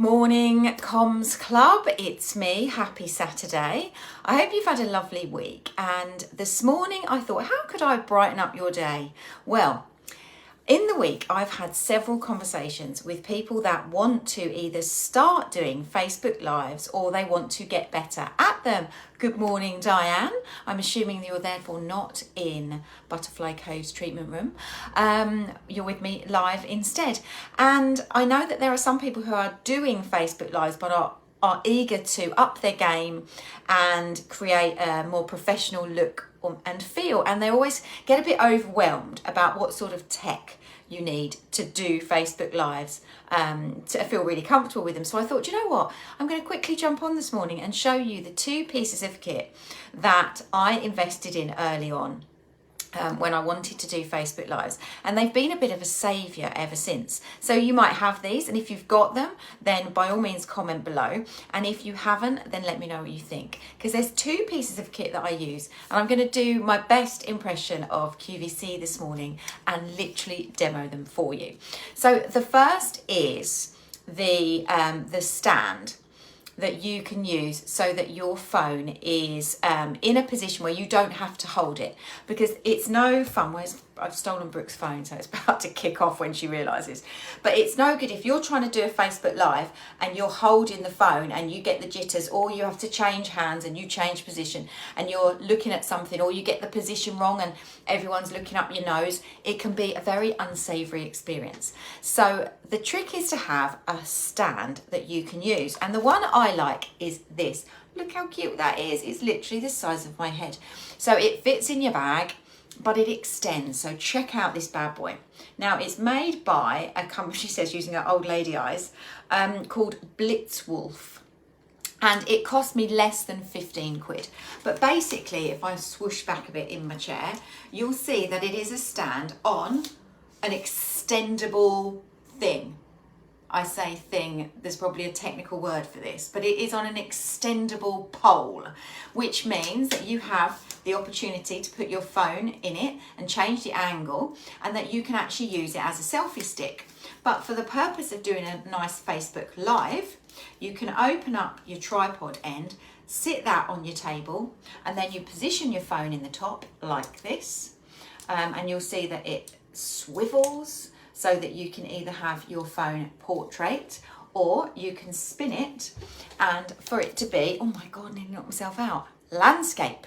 Morning Comms Club, it's me. Happy Saturday. I hope you've had a lovely week, and this morning I thought, how could I brighten up your day? Well, in the week I've had several conversations with people that want to either start doing Facebook Lives or they want to get better at them. Good morning, Diane. I'm assuming that you're therefore not in Butterfly Cove's treatment room. You're with me live instead. And I know that there are some people who are doing Facebook Lives but are eager to up their game and create a more professional look and feel, and they always get a bit overwhelmed about what sort of tech you need to do Facebook Lives to feel really comfortable with them. So I thought, you know what, I'm going to quickly jump on this morning and show you the two pieces of kit that I invested in early on when I wanted to do Facebook Lives, and they've been a bit of a saviour ever since. So you might have these, and if you've got them, then by all means comment below, and if you haven't, then let me know what you think, because there's two pieces of kit that I use, and I'm going to do my best impression of QVC this morning and literally demo them for you. So the first is the stand that you can use so that your phone is in a position where you don't have to hold it, because it's no fun. I've stolen Brooke's phone, so it's about to kick off when she realises. But it's no good if you're trying to do a Facebook Live and you're holding the phone and you get the jitters, or you have to change hands and you change position and you're looking at something, or you get the position wrong and everyone's looking up your nose. It can be a very unsavoury experience. So the trick is to have a stand that you can use. And the one I like is this. Look how cute that is. It's literally the size of my head. So it fits in your bag, but it extends. So check out this bad boy. Now, it's made by a company, she says using her old lady eyes, called Blitzwolf. And it cost me less than 15 quid. But basically, if I swoosh back a bit in my chair, you'll see that it is a stand on an extendable thing. I say thing, there's probably a technical word for this, but it is on an extendable pole, which means that you have the opportunity to put your phone in it and change the angle, and that you can actually use it as a selfie stick. But for the purpose of doing a nice Facebook Live, you can open up your tripod end, sit that on your table, and then you position your phone in the top like this, and you'll see that it swivels, so that you can either have your phone portrait or you can spin it, and for it to be, oh my God, I nearly knocked myself out, landscape.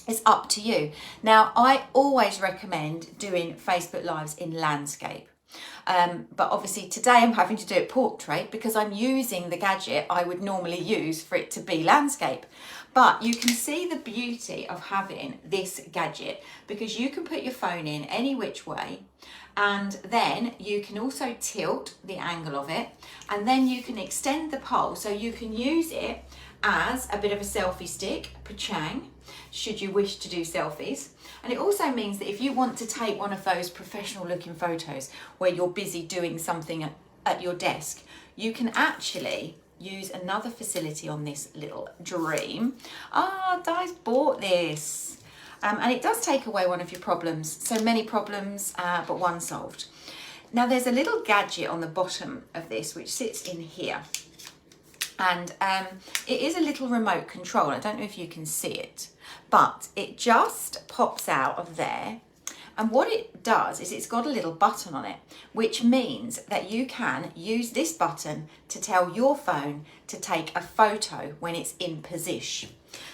It's up to you. Now, I always recommend doing Facebook Lives in landscape. But obviously today I'm having to do it portrait because I'm using the gadget I would normally use for it to be landscape. But you can see the beauty of having this gadget, because you can put your phone in any which way, and then you can also tilt the angle of it, and then you can extend the pole so you can use it as a bit of a selfie stick, pachang, should you wish to do selfies. And it also means that if you want to take one of those professional looking photos where you're busy doing something at your desk, you can actually use another facility on this little dream. Di's bought this. And it does take away one of your problems. So many problems, but one solved. Now there's a little gadget on the bottom of this which sits in here. And it is a little remote control. I don't know if you can see it, but it just pops out of there. And what it does is it's got a little button on it, which means that you can use this button to tell your phone to take a photo when it's in position.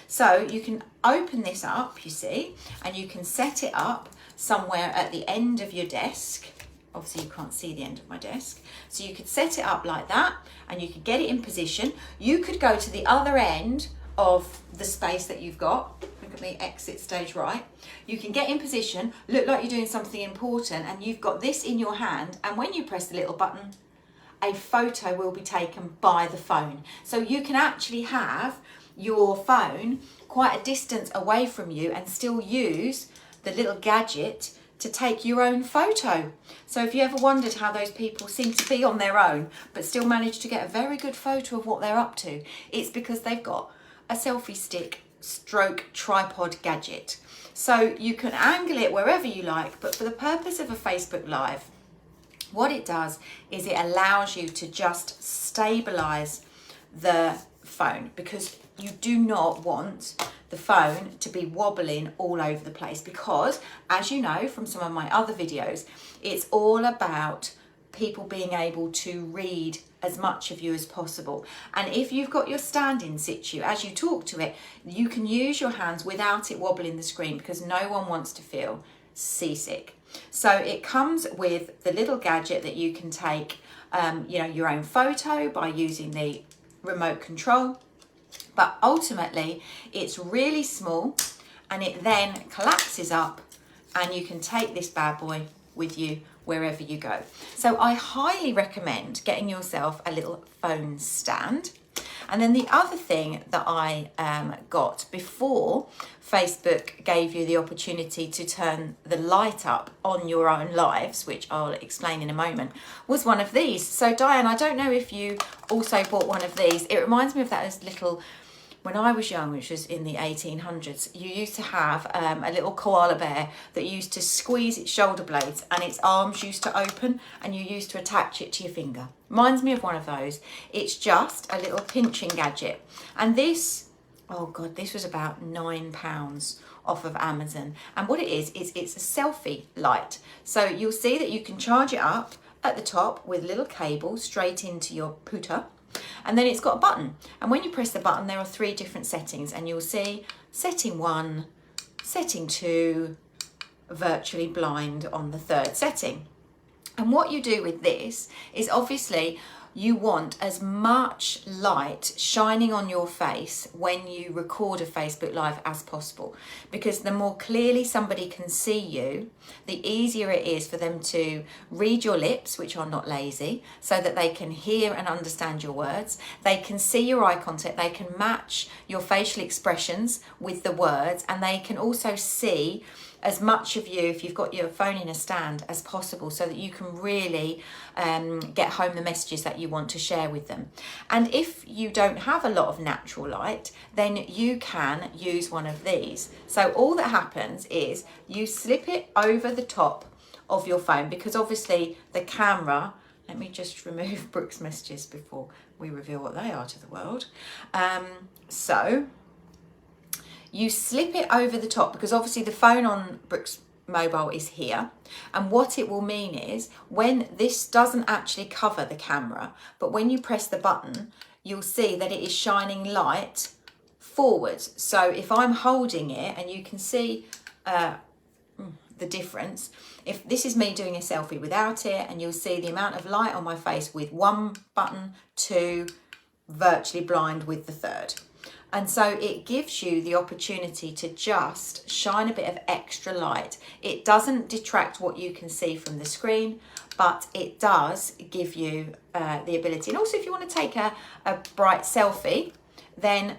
So you can open this up, you see, and you can set it up somewhere at the end of your desk. Obviously you can't see the end of my desk. So you could set it up like that and you could get it in position. You could go to the other end of the space that you've got. Look at me, exit stage right. You can get in position, look like you're doing something important, and you've got this in your hand, and when you press the little button, a photo will be taken by the phone. So you can actually have your phone quite a distance away from you and still use the little gadget to take your own photo. So if you ever wondered how those people seem to be on their own but still manage to get a very good photo of what they're up to, it's because they've got a selfie stick stroke tripod gadget. So you can angle it wherever you like, but for the purpose of a Facebook Live, what it does is it allows you to just stabilize the phone, because you do not want the phone to be wobbling all over the place, because as you know from some of my other videos, it's all about people being able to read as much of you as possible. And if you've got your stand in situ, as you talk to it, you can use your hands without it wobbling the screen, because no one wants to feel seasick. So it comes with the little gadget that you can take your own photo by using the remote control, but ultimately it's really small, and it then collapses up, and you can take this bad boy with you wherever you go. So I highly recommend getting yourself a little phone stand. And then the other thing that I got before Facebook gave you the opportunity to turn the light up on your own lives, which I'll explain in a moment, was one of these. So Diane, I don't know if you also bought one of these. It reminds me of that little, when I was young, which was in the 1800s, you used to have a little koala bear that used to squeeze its shoulder blades, and its arms used to open, and you used to attach it to your finger. Reminds me of one of those. It's just a little pinching gadget. And this, oh God, this was about £9 off of Amazon. And what it is it's a selfie light. So you'll see that you can charge it up at the top with a little cable straight into your pooter. And then it's got a button, and when you press the button there are 3 different settings, and you'll see setting 1, setting 2, virtually blind on the 3rd setting. And what you do with this is, obviously you want as much light shining on your face when you record a Facebook Live as possible, because the more clearly somebody can see you, the easier it is for them to read your lips, which are not lazy, so that they can hear and understand your words. They can see your eye contact, they can match your facial expressions with the words, and they can also see as much of you, if you've got your phone in a stand, as possible, so that you can really get home the messages that you want to share with them. And if you don't have a lot of natural light, then you can use one of these. So all that happens is you slip it over the top of your phone, because obviously the camera, let me just remove Brooke's messages before we reveal what they are to the world. So you slip it over the top, because obviously the phone on Brooke's mobile is here, and what it will mean is, when this doesn't actually cover the camera, but when you press the button, you'll see that it is shining light forwards. So if I'm holding it, and you can see the difference, if this is me doing a selfie without it, and you'll see the amount of light on my face with 1 button, 2, virtually blind with the 3rd. And so it gives you the opportunity to just shine a bit of extra light. It doesn't detract what you can see from the screen, but it does give you the ability. And also, if you want to take a bright selfie, then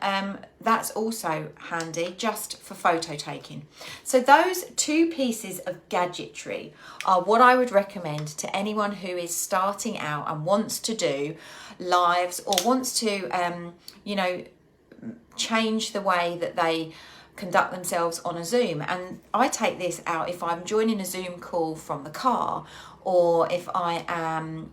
that's also handy just for photo taking. So those 2 pieces of gadgetry are what I would recommend to anyone who is starting out and wants to do lives, or wants to, change the way that they conduct themselves on a Zoom. And I take this out if I'm joining a Zoom call from the car, or if I am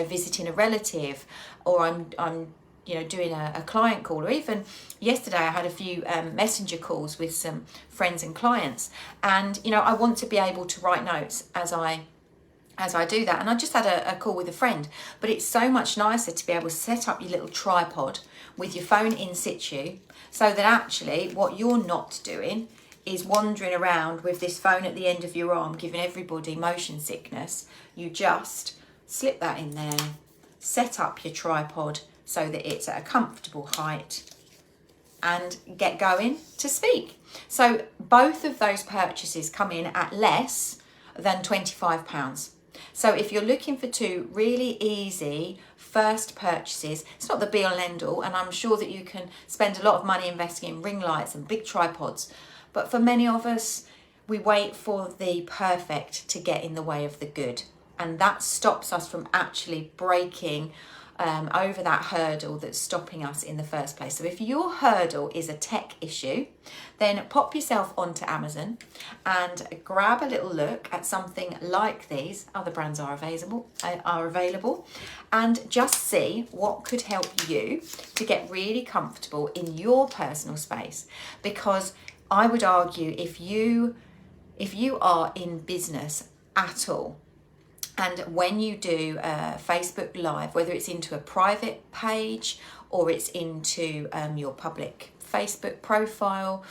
visiting a relative, or I'm doing a client call, or even yesterday I had a few messenger calls with some friends and clients, and I want to be able to write notes as I do that. And I just had a call with a friend, but it's so much nicer to be able to set up your little tripod with your phone in situ, so that actually what you're not doing is wandering around with this phone at the end of your arm, giving everybody motion sickness. You just slip that in there, set up your tripod so that it's at a comfortable height, and get going to speak. So both of those purchases come in at less than £25. So if you're looking for 2 really easy first purchases, it's not the be all and end all, and I'm sure that you can spend a lot of money investing in ring lights and big tripods, but for many of us, we wait for the perfect to get in the way of the good, and that stops us from actually breaking over that hurdle that's stopping us in the first place. So if your hurdle is a tech issue, then pop yourself onto Amazon and grab a little look at something like these. Other brands are available, and just see what could help you to get really comfortable in your personal space. Because I would argue, if you are in business at all, and when you do Facebook Live, whether it's into a private page or it's into your public Facebook profile,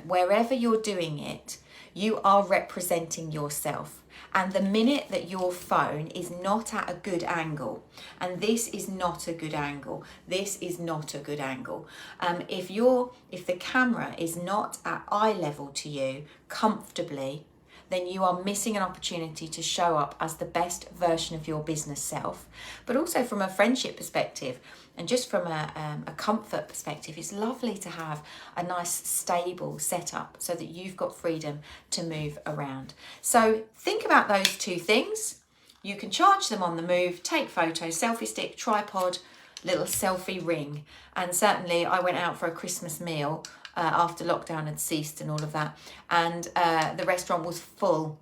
wherever you're doing it, you are representing yourself. And the minute that your phone is not at a good angle, and this is not a good angle, this is not a good angle. If the camera is not at eye level to you comfortably, then you are missing an opportunity to show up as the best version of your business self. But also from a friendship perspective, and just from a comfort perspective, it's lovely to have a nice stable setup so that you've got freedom to move around. So think about those two things. You can charge them on the move, take photos, selfie stick, tripod, little selfie ring. And certainly I went out for a Christmas meal after lockdown had ceased and all of that, and the restaurant was full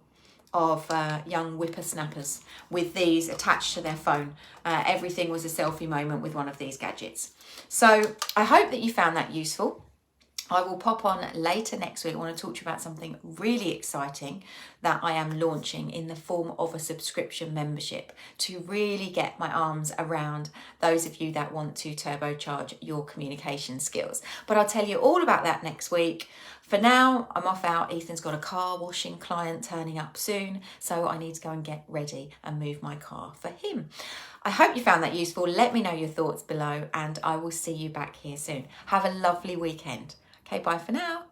of young whippersnappers with these attached to their phone. Everything was a selfie moment with one of these gadgets. So I hope that you found that useful. I will pop on later next week. I want to talk to you about something really exciting that I am launching in the form of a subscription membership to really get my arms around those of you that want to turbocharge your communication skills. But I'll tell you all about that next week. For now, I'm off out. Ethan's got a car washing client turning up soon, so I need to go and get ready and move my car for him. I hope you found that useful. Let me know your thoughts below, and I will see you back here soon. Have a lovely weekend. Okay, bye for now.